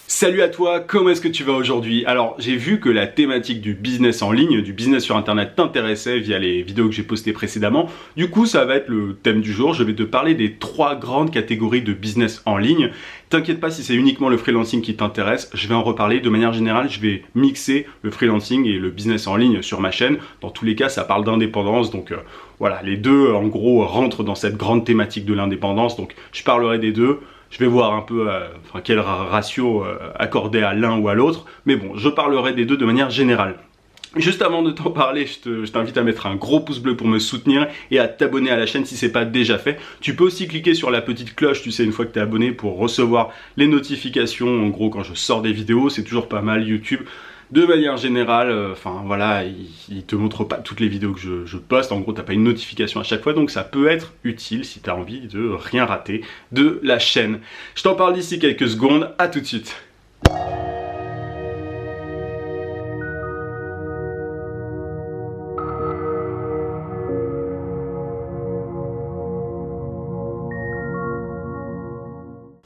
Salut à toi, comment est-ce que tu vas aujourd'hui? Alors, j'ai vu que la thématique du business en ligne, du business sur internet t'intéressait via les vidéos que j'ai postées précédemment. Du coup, ça va être le thème du jour. Je vais te parler des 3 grandes catégories de business en ligne. T'inquiète pas si c'est uniquement le freelancing qui t'intéresse, je vais en reparler. De manière générale, je vais mixer le freelancing et le business en ligne sur ma chaîne. Dans tous les cas, ça parle d'indépendance, donc voilà, les deux en gros rentrent dans cette grande thématique de l'indépendance. Donc je parlerai des deux. Je vais voir un peu quel ratio accorder à l'un ou à l'autre, mais bon, je parlerai des deux de manière générale. Juste avant de t'en parler, je t'invite à mettre un gros pouce bleu pour me soutenir et à t'abonner à la chaîne si c'est pas déjà fait. Tu peux aussi cliquer sur la petite cloche, tu sais, une fois que tu es abonné pour recevoir les notifications. En gros, quand je sors des vidéos, c'est toujours pas mal. YouTube, de manière générale, voilà, il te montre pas toutes les vidéos que je poste. En gros, t'as pas une notification à chaque fois, donc ça peut être utile si tu as envie de rien rater de la chaîne. Je t'en parle d'ici quelques secondes, à tout de suite.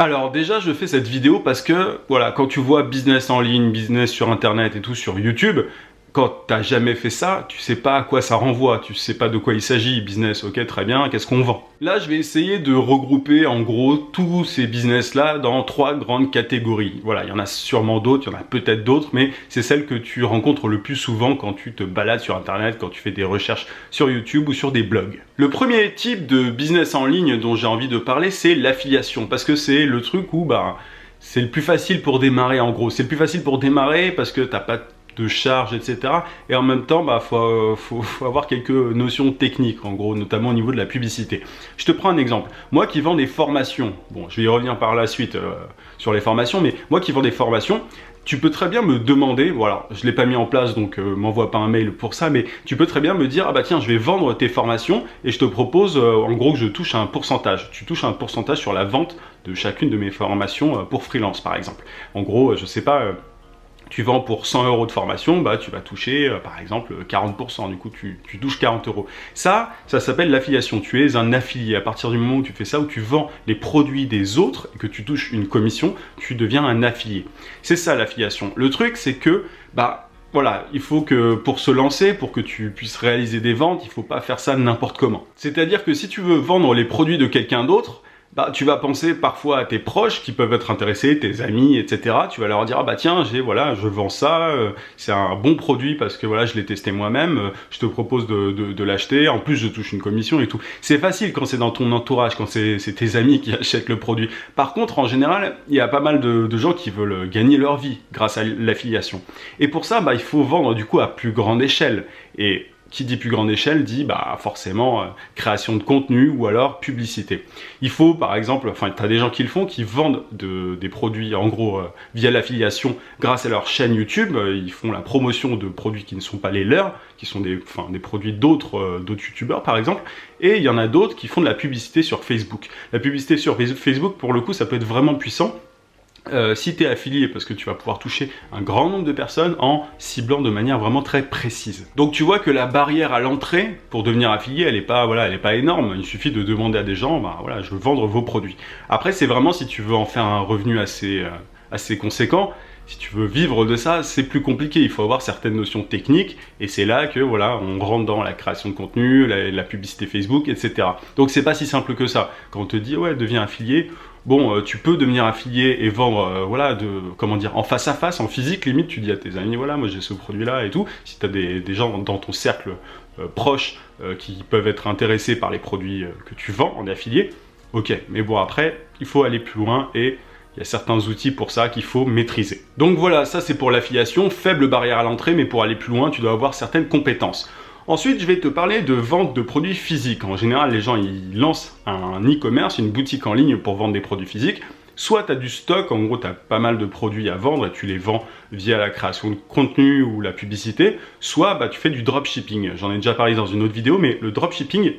Alors déjà, je fais cette vidéo parce que, voilà, quand tu vois business en ligne, business sur internet et tout sur YouTube, quand t'as jamais fait ça, tu sais pas à quoi ça renvoie, tu sais pas de quoi il s'agit. Business, ok, très bien, qu'est-ce qu'on vend? Là, je vais essayer de regrouper en gros tous ces business-là dans 3 grandes catégories. Voilà, il y en a sûrement d'autres, il y en a peut-être d'autres, mais c'est celle que tu rencontres le plus souvent quand tu te balades sur internet, quand tu fais des recherches sur YouTube ou sur des blogs. Le premier type de business en ligne dont j'ai envie de parler, c'est l'affiliation, parce que c'est le truc où c'est le plus facile pour démarrer en gros. C'est le plus facile pour démarrer parce que t'as pas de charges, etc. Et en même temps, faut avoir quelques notions techniques, en gros, notamment au niveau de la publicité. Je te prends un exemple. Moi qui vends des formations, bon, je vais y revenir par la suite sur les formations, mais moi qui vends des formations, tu peux très bien me demander, voilà, je ne l'ai pas mis en place, donc m'envoie pas un mail pour ça, mais tu peux très bien me dire, ah bah tiens, je vais vendre tes formations et je te propose, en gros, que je touche un pourcentage. Tu touches un pourcentage sur la vente de chacune de mes formations pour freelance, par exemple. En gros, je sais pas... tu vends pour 100 € de formation, tu vas toucher par exemple 40%, du coup tu touches 40 €. Ça s'appelle l'affiliation, tu es un affilié. À partir du moment où tu fais ça, où tu vends les produits des autres et que tu touches une commission, tu deviens un affilié. C'est ça l'affiliation. Le truc c'est que, voilà, il faut que pour se lancer, pour que tu puisses réaliser des ventes, il ne faut pas faire ça n'importe comment. C'est-à-dire que si tu veux vendre les produits de quelqu'un d'autre, tu vas penser parfois à tes proches qui peuvent être intéressés, tes amis, etc. Tu vas leur dire, tiens, je vends ça, c'est un bon produit parce que voilà, je l'ai testé moi-même, je te propose de l'acheter, en plus je touche une commission et tout. C'est facile quand c'est dans ton entourage, quand c'est tes amis qui achètent le produit. Par contre, en général, il y a pas mal de gens qui veulent gagner leur vie grâce à l'affiliation. Et pour ça, il faut vendre du coup à plus grande échelle. Et qui dit plus grande échelle dit forcément création de contenu ou alors publicité. Il faut par exemple, tu as des gens qui le font, qui vendent des produits en gros via l'affiliation grâce à leur chaîne YouTube. Ils font la promotion de produits qui ne sont pas les leurs, qui sont des produits d'autres youtubeurs par exemple. Et il y en a d'autres qui font de la publicité sur Facebook. La publicité sur Facebook, pour le coup, ça peut être vraiment puissant. Si tu es affilié, parce que tu vas pouvoir toucher un grand nombre de personnes en ciblant de manière vraiment très précise. Donc tu vois que la barrière à l'entrée pour devenir affilié, elle est pas énorme. Il suffit de demander à des gens, je veux vendre vos produits. Après, c'est vraiment si tu veux en faire un revenu assez conséquent. Si tu veux vivre de ça, c'est plus compliqué. Il faut avoir certaines notions techniques et c'est là que on rentre dans la création de contenu, la publicité Facebook, etc. Donc c'est pas si simple que ça. Quand on te dit deviens affilié, tu peux devenir affilié et vendre en face à face, en physique, limite tu dis à tes amis moi j'ai ce produit là et tout. Si tu as des gens dans ton cercle proche qui peuvent être intéressés par les produits que tu vends en affilié, ok, mais après il faut aller plus loin et il y a certains outils pour ça qu'il faut maîtriser. Donc voilà, ça c'est pour l'affiliation, faible barrière à l'entrée, mais pour aller plus loin, tu dois avoir certaines compétences. Ensuite, je vais te parler de vente de produits physiques. En général, les gens ils lancent un e-commerce, une boutique en ligne pour vendre des produits physiques. Soit tu as du stock, en gros tu as pas mal de produits à vendre et tu les vends via la création de contenu ou la publicité. Soit tu fais du dropshipping. J'en ai déjà parlé dans une autre vidéo, mais le dropshipping,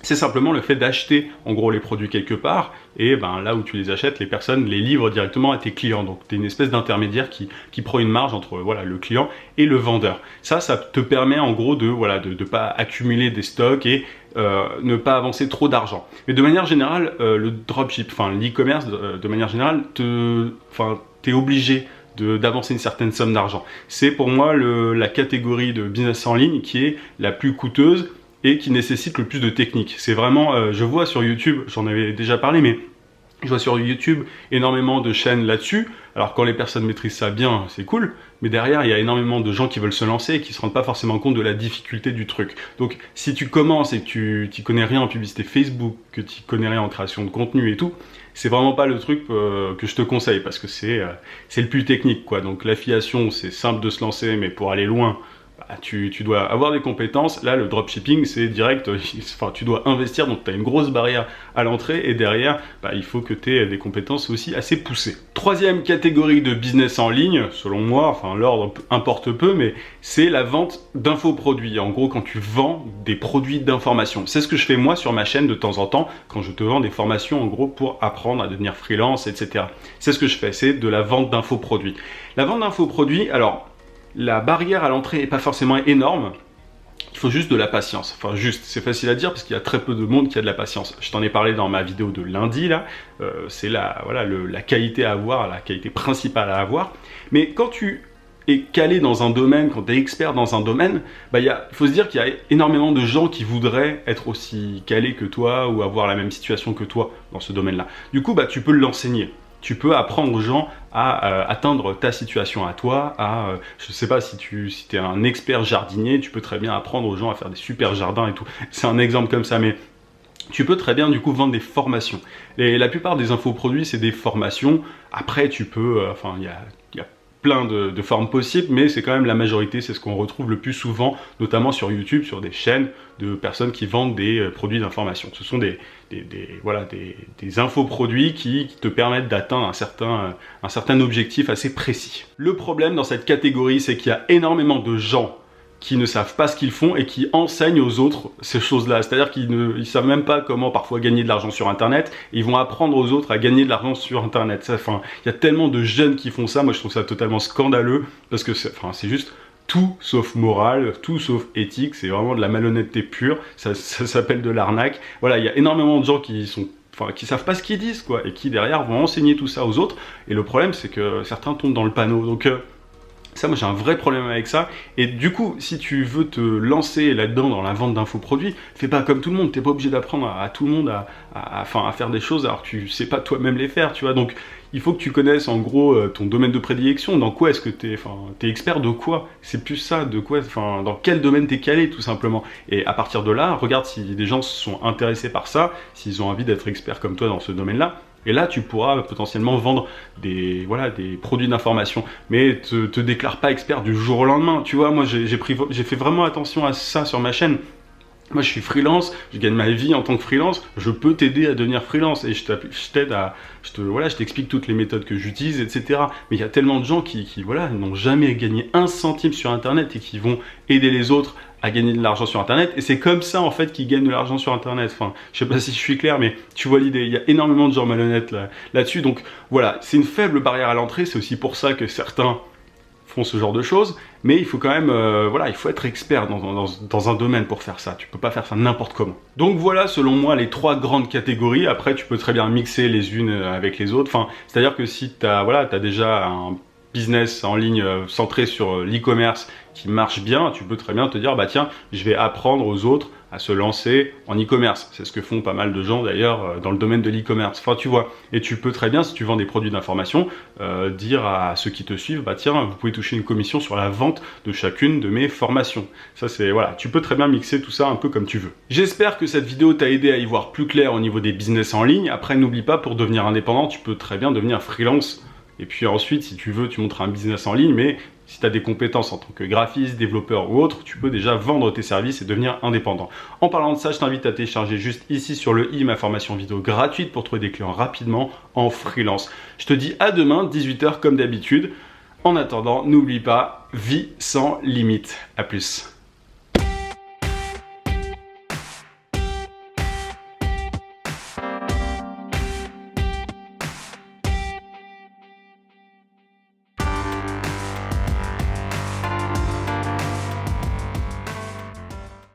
c'est simplement le fait d'acheter en gros les produits quelque part et là où tu les achètes, les personnes les livrent directement à tes clients. Donc tu es une espèce d'intermédiaire qui prend une marge entre le client et le vendeur. Ça te permet en gros de pas accumuler des stocks et ne pas avancer trop d'argent. Mais de manière générale, le dropship, enfin l'e-commerce, de manière générale, t'es obligé d'avancer une certaine somme d'argent. C'est pour moi la catégorie de business en ligne qui est la plus coûteuse et qui nécessite le plus de technique. C'est vraiment, je vois sur YouTube, j'en avais déjà parlé, mais je vois sur YouTube énormément de chaînes là-dessus. Alors quand les personnes maîtrisent ça bien, c'est cool, mais derrière il y a énormément de gens qui veulent se lancer et qui se rendent pas forcément compte de la difficulté du truc. Donc si tu commences et que tu t'y connais rien en publicité Facebook, que tu connais rien en création de contenu et tout, c'est vraiment pas le truc que je te conseille parce que c'est le plus technique quoi. Donc l'affiliation c'est simple de se lancer, mais pour aller loin, tu dois avoir des compétences. Là, le dropshipping, c'est direct, tu dois investir, donc tu as une grosse barrière à l'entrée, et derrière, il faut que tu aies des compétences aussi assez poussées. Troisième catégorie de business en ligne, selon moi, l'ordre importe peu, mais c'est la vente d'infoproduits. En gros, quand tu vends des produits d'information. C'est ce que je fais moi sur ma chaîne de temps en temps, quand je te vends des formations, en gros, pour apprendre à devenir freelance, etc. C'est ce que je fais, c'est de la vente d'infoproduits. La vente d'infoproduits, alors, la barrière à l'entrée n'est pas forcément énorme, il faut juste de la patience. Enfin juste, c'est facile à dire parce qu'il y a très peu de monde qui a de la patience. Je t'en ai parlé dans ma vidéo de lundi, là, c'est la qualité à avoir, la qualité principale à avoir. Mais quand tu es calé dans un domaine, quand tu es expert dans un domaine, il faut se dire qu'il y a énormément de gens qui voudraient être aussi calés que toi ou avoir la même situation que toi dans ce domaine-là. Du coup, tu peux l'enseigner. Tu peux apprendre aux gens à atteindre ta situation à toi, je ne sais pas, si tu es un expert jardinier, tu peux très bien apprendre aux gens à faire des super jardins et tout. C'est un exemple comme ça, mais tu peux très bien du coup vendre des formations. Et la plupart des infoproduits, c'est des formations. Après, tu peux, il y a plein de formes possibles, mais c'est quand même la majorité, c'est ce qu'on retrouve le plus souvent, notamment sur YouTube, sur des chaînes de personnes qui vendent des produits d'information. Ce sont des infoproduits qui te permettent d'atteindre un certain objectif assez précis. Le problème dans cette catégorie, c'est qu'il y a énormément de gens qui ne savent pas ce qu'ils font et qui enseignent aux autres ces choses-là. C'est-à-dire qu'ils ne savent même pas comment parfois gagner de l'argent sur Internet, et ils vont apprendre aux autres à gagner de l'argent sur Internet. Il y a tellement de jeunes qui font ça, moi je trouve ça totalement scandaleux, parce que c'est juste tout sauf moral, tout sauf éthique, c'est vraiment de la malhonnêteté pure, ça s'appelle de l'arnaque. Voilà, il y a énormément de gens qui savent pas ce qu'ils disent, quoi, et qui derrière vont enseigner tout ça aux autres, et le problème c'est que certains tombent dans le panneau. Donc ça, moi j'ai un vrai problème avec ça. Et du coup, si tu veux te lancer là-dedans dans la vente d'infoproduits, fais pas comme tout le monde. T'es pas obligé d'apprendre à tout le monde à faire des choses alors que tu sais pas toi-même les faire, tu vois. Donc il faut que tu connaisses en gros ton domaine de prédilection. Dans quoi est-ce que t'es expert de quoi? C'est plus ça, de quoi, dans quel domaine t'es calé tout simplement. Et à partir de là, regarde si des gens se sont intéressés par ça, s'ils ont envie d'être experts comme toi dans ce domaine-là. Et là, tu pourras potentiellement vendre des produits d'information. Mais te déclare pas expert du jour au lendemain. Tu vois, moi, j'ai fait vraiment attention à ça sur ma chaîne. Moi, je suis freelance, je gagne ma vie en tant que freelance, je peux t'aider à devenir freelance et je t'explique toutes les méthodes que j'utilise, etc. Mais il y a tellement de gens qui n'ont jamais gagné un centime sur Internet et qui vont aider les autres à gagner de l'argent sur Internet. Et c'est comme ça, en fait, qu'ils gagnent de l'argent sur Internet. Je sais pas si je suis clair, mais tu vois l'idée. Il y a énormément de gens malhonnêtes là-dessus. Donc, voilà, c'est une faible barrière à l'entrée. C'est aussi pour ça que certains font ce genre de choses, mais il faut quand même, il faut être expert dans un domaine pour faire ça. Tu peux pas faire ça n'importe comment. Donc voilà, selon moi, les trois grandes catégories. Après, tu peux très bien mixer les unes avec les autres. C'est-à-dire que si t'as déjà un business en ligne centré sur l'e-commerce qui marche bien, tu peux très bien te dire, tiens, je vais apprendre aux autres à se lancer en e-commerce. C'est ce que font pas mal de gens d'ailleurs dans le domaine de l'e-commerce. Tu vois, et tu peux très bien, si tu vends des produits d'information, dire à ceux qui te suivent, tiens, vous pouvez toucher une commission sur la vente de chacune de mes formations. Ça c'est, tu peux très bien mixer tout ça un peu comme tu veux. J'espère que cette vidéo t'a aidé à y voir plus clair au niveau des business en ligne. Après, n'oublie pas, pour devenir indépendant, tu peux très bien devenir freelance. Et puis ensuite, si tu veux, tu montres un business en ligne, mais si tu as des compétences en tant que graphiste, développeur ou autre, tu peux déjà vendre tes services et devenir indépendant. En parlant de ça, je t'invite à télécharger juste ici sur le i ma formation vidéo gratuite pour trouver des clients rapidement en freelance. Je te dis à demain, 18 h comme d'habitude. En attendant, n'oublie pas, vie sans limite. À plus.